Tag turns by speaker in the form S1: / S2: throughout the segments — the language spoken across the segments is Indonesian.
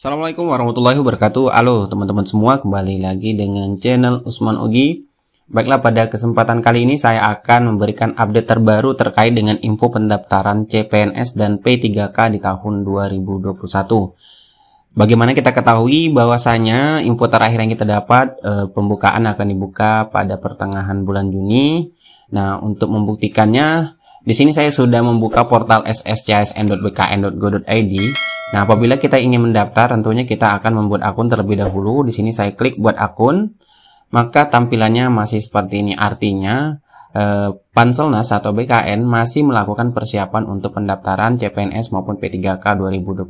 S1: Assalamualaikum warahmatullahi wabarakatuh. Halo teman-teman semua, kembali lagi dengan channel Usman Ogi. Baiklah, pada kesempatan kali ini saya akan memberikan update terbaru terkait dengan info pendaftaran CPNS dan P3K di tahun 2021. Bagaimana kita ketahui bahwasanya info terakhir yang kita dapat, pembukaan akan dibuka pada pertengahan bulan Juni. Nah, untuk membuktikannya, di sini saya sudah membuka portal sscsn.bkn.go.id. Nah, apabila kita ingin mendaftar, tentunya kita akan membuat akun terlebih dahulu. Di sini saya klik buat akun, maka tampilannya masih seperti ini. Artinya, Panselnas atau BKN masih melakukan persiapan untuk pendaftaran CPNS maupun P3K 2021.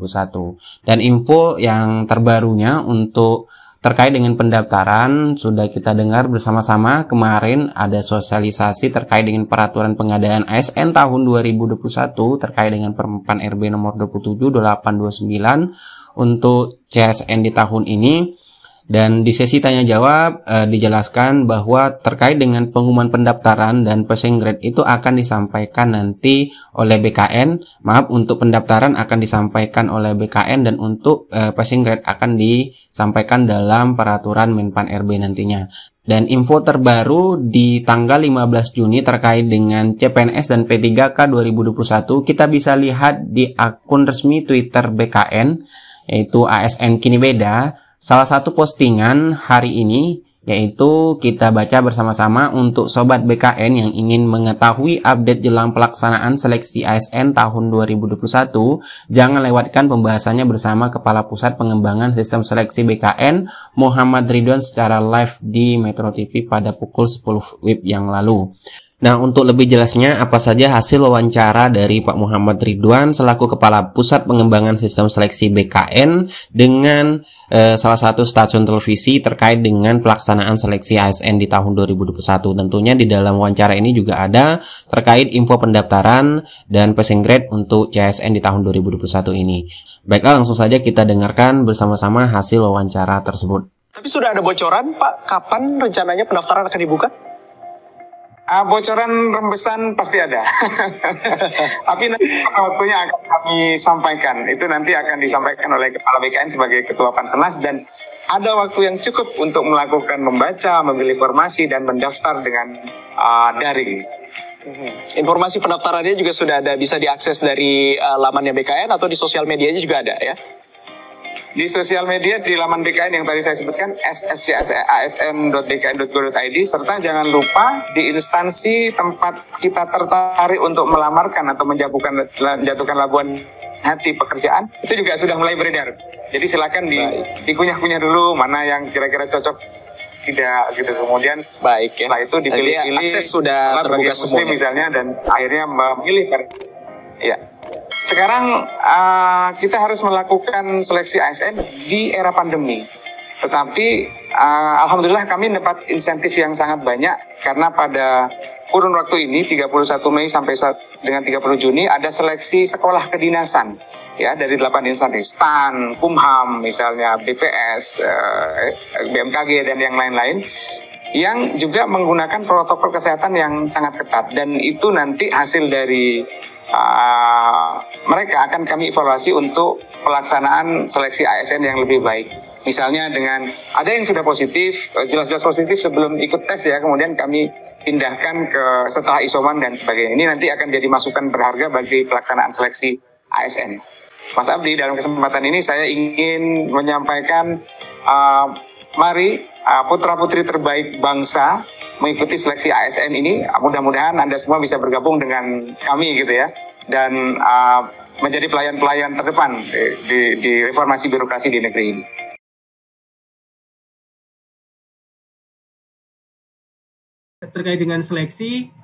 S1: Dan info yang terbarunya untuk terkait dengan pendaftaran sudah kita dengar bersama-sama. Kemarin ada sosialisasi terkait dengan peraturan pengadaan ASN tahun 2021 terkait dengan Permen RB nomor 27/829 untuk CSN di tahun ini. Dan di sesi tanya jawab dijelaskan bahwa terkait dengan pengumuman pendaftaran dan passing grade itu akan disampaikan nanti oleh BKN. Maaf, untuk pendaftaran akan disampaikan oleh BKN dan untuk passing grade akan disampaikan dalam peraturan Menpan RB nantinya. Dan info terbaru di tanggal 15 Juni terkait dengan CPNS dan P3K 2021 kita bisa lihat di akun resmi Twitter BKN, yaitu ASN Kini Beda. Salah satu postingan hari ini yaitu kita baca bersama-sama untuk Sobat BKN yang ingin mengetahui update jelang pelaksanaan seleksi ASN tahun 2021. Jangan lewatkan pembahasannya bersama Kepala Pusat Pengembangan Sistem Seleksi BKN Muhammad Ridwan secara live di Metro TV pada pukul 10 WIB yang lalu. Nah, untuk lebih jelasnya apa saja hasil wawancara dari Pak Muhammad Ridwan selaku Kepala Pusat Pengembangan Sistem Seleksi BKN dengan salah satu stasiun televisi terkait dengan pelaksanaan seleksi ASN di tahun 2021. Tentunya di dalam wawancara ini juga ada terkait info pendaftaran dan passing grade untuk CSN di tahun 2021 ini. Baiklah, langsung saja kita dengarkan bersama-sama hasil wawancara tersebut.
S2: Tapi sudah ada bocoran, Pak, kapan rencananya pendaftaran akan dibuka?
S3: Bocoran rembesan pasti ada, tapi nanti waktunya akan kami sampaikan. Itu nanti akan disampaikan oleh Kepala BKN sebagai Ketua Panselnas, dan ada waktu yang cukup untuk melakukan membaca, memilih informasi, dan mendaftar dengan daring.
S2: Informasi pendaftarannya juga sudah ada, bisa diakses dari lamannya BKN atau di sosial medianya juga ada ya?
S3: Di sosial media, di laman BKN yang tadi saya sebutkan, sscsn.bkn.go.id, serta jangan lupa di instansi tempat kita tertarik untuk melamarkan atau menjatuhkan labuan hati pekerjaan, itu juga sudah mulai beredar. Jadi silakan dikunyah-kunyah dulu mana yang kira-kira cocok tidak gitu. Kemudian setelah itu dipilih-pilih,
S2: akses sudah terbuka
S3: semua misalnya, dan akhirnya memilih. Ya. Sekarang kita harus melakukan seleksi ASN di era pandemi. Tetapi alhamdulillah kami dapat insentif yang sangat banyak, karena pada kurun waktu ini 31 Mei sampai dengan 30 Juni ada seleksi sekolah kedinasan ya dari 8 instansi, STAN, Kumham misalnya, BPS, BMKG dan yang lain-lain, yang juga menggunakan protokol kesehatan yang sangat ketat, dan itu nanti hasil dari mereka akan kami evaluasi untuk pelaksanaan seleksi ASN yang lebih baik. Misalnya dengan ada yang sudah positif, jelas-jelas positif sebelum ikut tes ya, kemudian kami pindahkan ke setelah isoman dan sebagainya. Ini nanti akan jadi masukan berharga bagi pelaksanaan seleksi ASN. Mas Abdi, dalam kesempatan ini saya ingin menyampaikan mari putra-putri terbaik bangsa mengikuti seleksi ASN ini. Mudah-mudahan Anda semua bisa bergabung dengan kami gitu ya, dan menjadi pelayan-pelayan terdepan di reformasi birokrasi di negeri ini.
S4: Terkait dengan seleksi,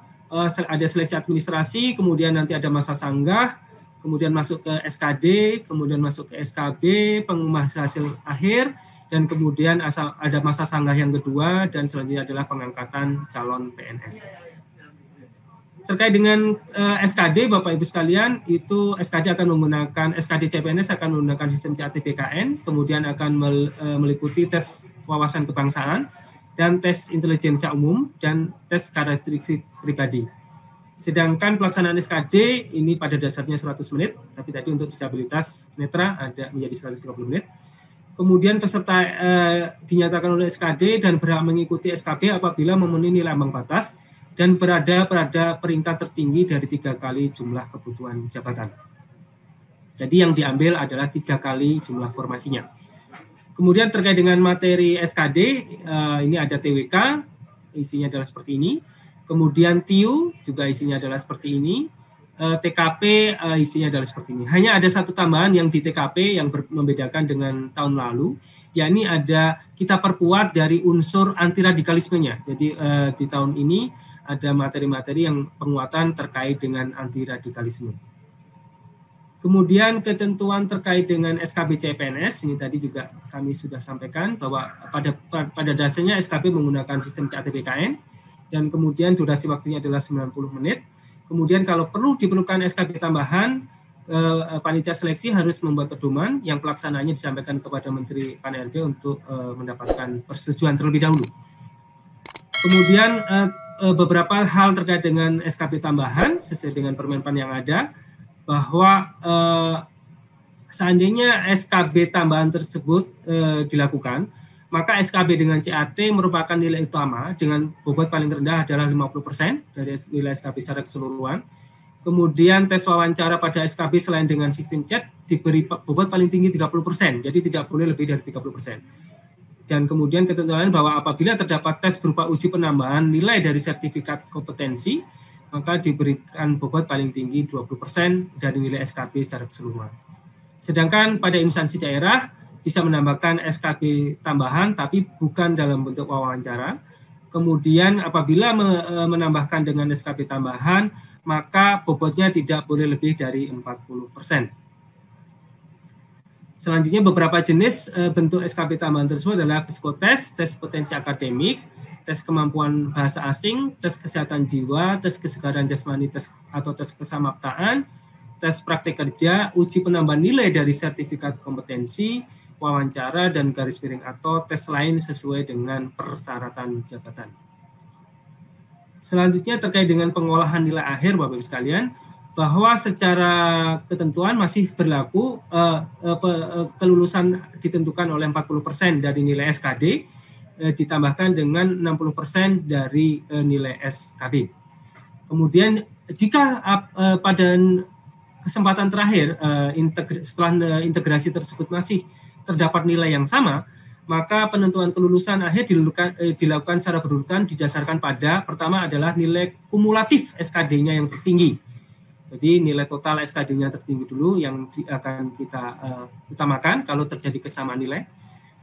S4: ada seleksi administrasi, kemudian nanti ada masa sanggah, kemudian masuk ke SKD, kemudian masuk ke SKB, pengumuman hasil akhir, dan kemudian ada masa sanggah yang kedua, dan selanjutnya adalah pengangkatan calon PNS. Terkait dengan SKD, Bapak Ibu sekalian, itu SKD akan menggunakan, SKD CPNS akan menggunakan sistem CAT BKN, kemudian akan meliputi tes wawasan kebangsaan, dan tes intelijensia umum, dan tes karakteristik pribadi. Sedangkan pelaksanaan SKD ini pada dasarnya 100 menit, tapi tadi untuk disabilitas netra ada menjadi 130 menit. Kemudian peserta dinyatakan oleh SKD dan berhak mengikuti SKB apabila memenuhi nilai ambang batas dan berada pada peringkat tertinggi dari 3 kali jumlah kebutuhan jabatan. Jadi yang diambil adalah 3 kali jumlah formasinya. Kemudian terkait dengan materi SKD, ini ada TWK, isinya adalah seperti ini. Kemudian TIU juga isinya adalah seperti ini. TKP isinya adalah seperti ini. Hanya ada satu tambahan yang di TKP yang membedakan dengan tahun lalu, yakni ada kita perkuat dari unsur anti radikalismenya. Jadi di tahun ini ada materi-materi yang penguatan terkait dengan anti radikalisme. Kemudian ketentuan terkait dengan SKB CPNS, ini tadi juga kami sudah sampaikan bahwa pada dasarnya SKB menggunakan sistem CAT-BKN dan kemudian durasi waktunya adalah 90 menit. Kemudian kalau diperlukan SKB tambahan, panitia seleksi harus membuat pedoman yang pelaksanaannya disampaikan kepada Menteri Pan-RB untuk mendapatkan persetujuan terlebih dahulu. Kemudian beberapa hal terkait dengan SKB tambahan sesuai dengan Permenpan yang ada, bahwa seandainya SKB tambahan tersebut dilakukan, maka SKB dengan CAT merupakan nilai utama dengan bobot paling rendah adalah 50% dari nilai SKB secara keseluruhan. Kemudian tes wawancara pada SKB selain dengan sistem chat diberi bobot paling tinggi 30%, jadi tidak boleh lebih dari 30%. Dan kemudian ketentuan bahwa apabila terdapat tes berupa uji penambahan nilai dari sertifikat kompetensi, maka diberikan bobot paling tinggi 20% dari nilai SKB secara keseluruhan. Sedangkan pada instansi daerah bisa menambahkan SKB tambahan tapi bukan dalam bentuk wawancara. Kemudian apabila menambahkan dengan SKB tambahan, maka bobotnya tidak boleh lebih dari 40%. Selanjutnya beberapa jenis bentuk SKB tambahan tersebut adalah psikotes, tes potensi akademik, tes kemampuan bahasa asing, tes kesehatan jiwa, tes kesegaran jasmani atau tes kesamaptaan, tes praktek kerja, uji penambahan nilai dari sertifikat kompetensi, wawancara, dan garis miring atau tes lain sesuai dengan persyaratan jabatan. Selanjutnya terkait dengan pengolahan nilai akhir, Bapak Ibu sekalian, bahwa secara ketentuan masih berlaku kelulusan ditentukan oleh 40% dari nilai SKD, ditambahkan dengan 60% dari nilai SKB. Kemudian jika pada kesempatan terakhir setelah integrasi tersebut masih terdapat nilai yang sama, maka penentuan kelulusan akhir dilakukan secara berurutan didasarkan pada pertama adalah nilai kumulatif SKD-nya yang tertinggi. Jadi nilai total SKD-nya tertinggi dulu yang akan kita utamakan kalau terjadi kesamaan nilai.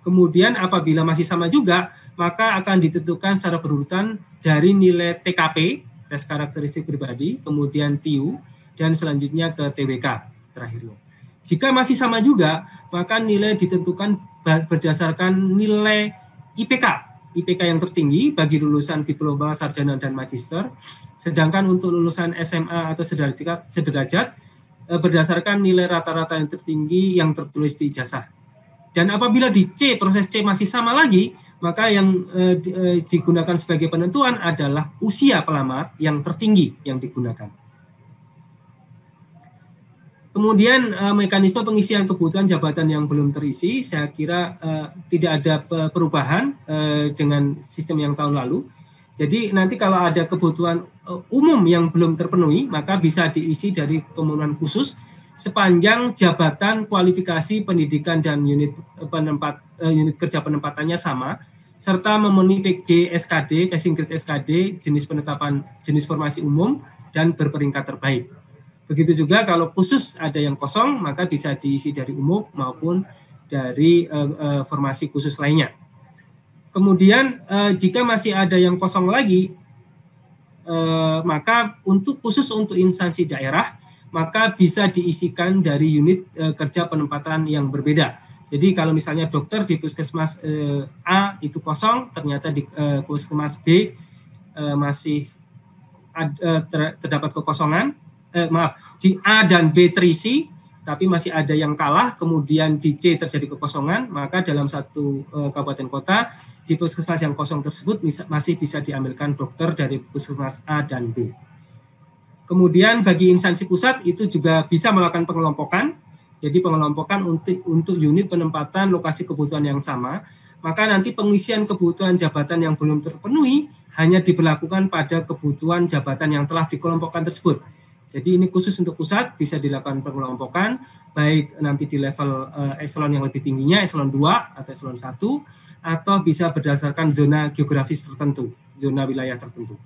S4: Kemudian apabila masih sama juga, maka akan ditentukan secara berurutan dari nilai TKP, tes karakteristik pribadi, kemudian TIU, dan selanjutnya ke TWK terakhirnya. Jika masih sama juga, maka nilai ditentukan berdasarkan nilai IPK yang tertinggi bagi lulusan diploma, sarjana, dan magister, sedangkan untuk lulusan SMA atau sederajat berdasarkan nilai rata-rata yang tertinggi yang tertulis di ijazah. Dan apabila di proses C masih sama lagi, maka yang digunakan sebagai penentuan adalah usia pelamar yang tertinggi yang digunakan. Kemudian mekanisme pengisian kebutuhan jabatan yang belum terisi, saya kira tidak ada perubahan dengan sistem yang tahun lalu. Jadi nanti kalau ada kebutuhan umum yang belum terpenuhi, maka bisa diisi dari pemenuhan khusus sepanjang jabatan, kualifikasi, pendidikan, dan unit kerja penempatannya sama, serta memenuhi PG SKD, passing grade SKD, jenis formasi umum, dan berperingkat terbaik. Begitu juga kalau khusus ada yang kosong, maka bisa diisi dari umum maupun dari formasi khusus lainnya. Kemudian jika masih ada yang kosong lagi, maka khusus untuk instansi daerah, maka bisa diisikan dari unit kerja penempatan yang berbeda. Jadi kalau misalnya dokter di puskesmas A itu kosong, ternyata di puskesmas B masih terdapat kekosongan, di A dan B terisi, tapi masih ada yang kalah, kemudian di C terjadi kekosongan, maka dalam satu kabupaten kota, di puskesmas yang kosong tersebut masih bisa diambilkan dokter dari puskesmas A dan B. Kemudian bagi instansi pusat itu juga bisa melakukan pengelompokan, Jadi pengelompokan untuk unit penempatan lokasi kebutuhan yang sama, maka nanti pengisian kebutuhan jabatan yang belum terpenuhi hanya diberlakukan pada kebutuhan jabatan yang telah dikelompokkan tersebut. Jadi ini khusus untuk pusat, bisa dilakukan pengelompokan, baik nanti di level eselon yang lebih tingginya, eselon 2 atau eselon 1, atau bisa berdasarkan zona geografis tertentu, zona wilayah tertentu.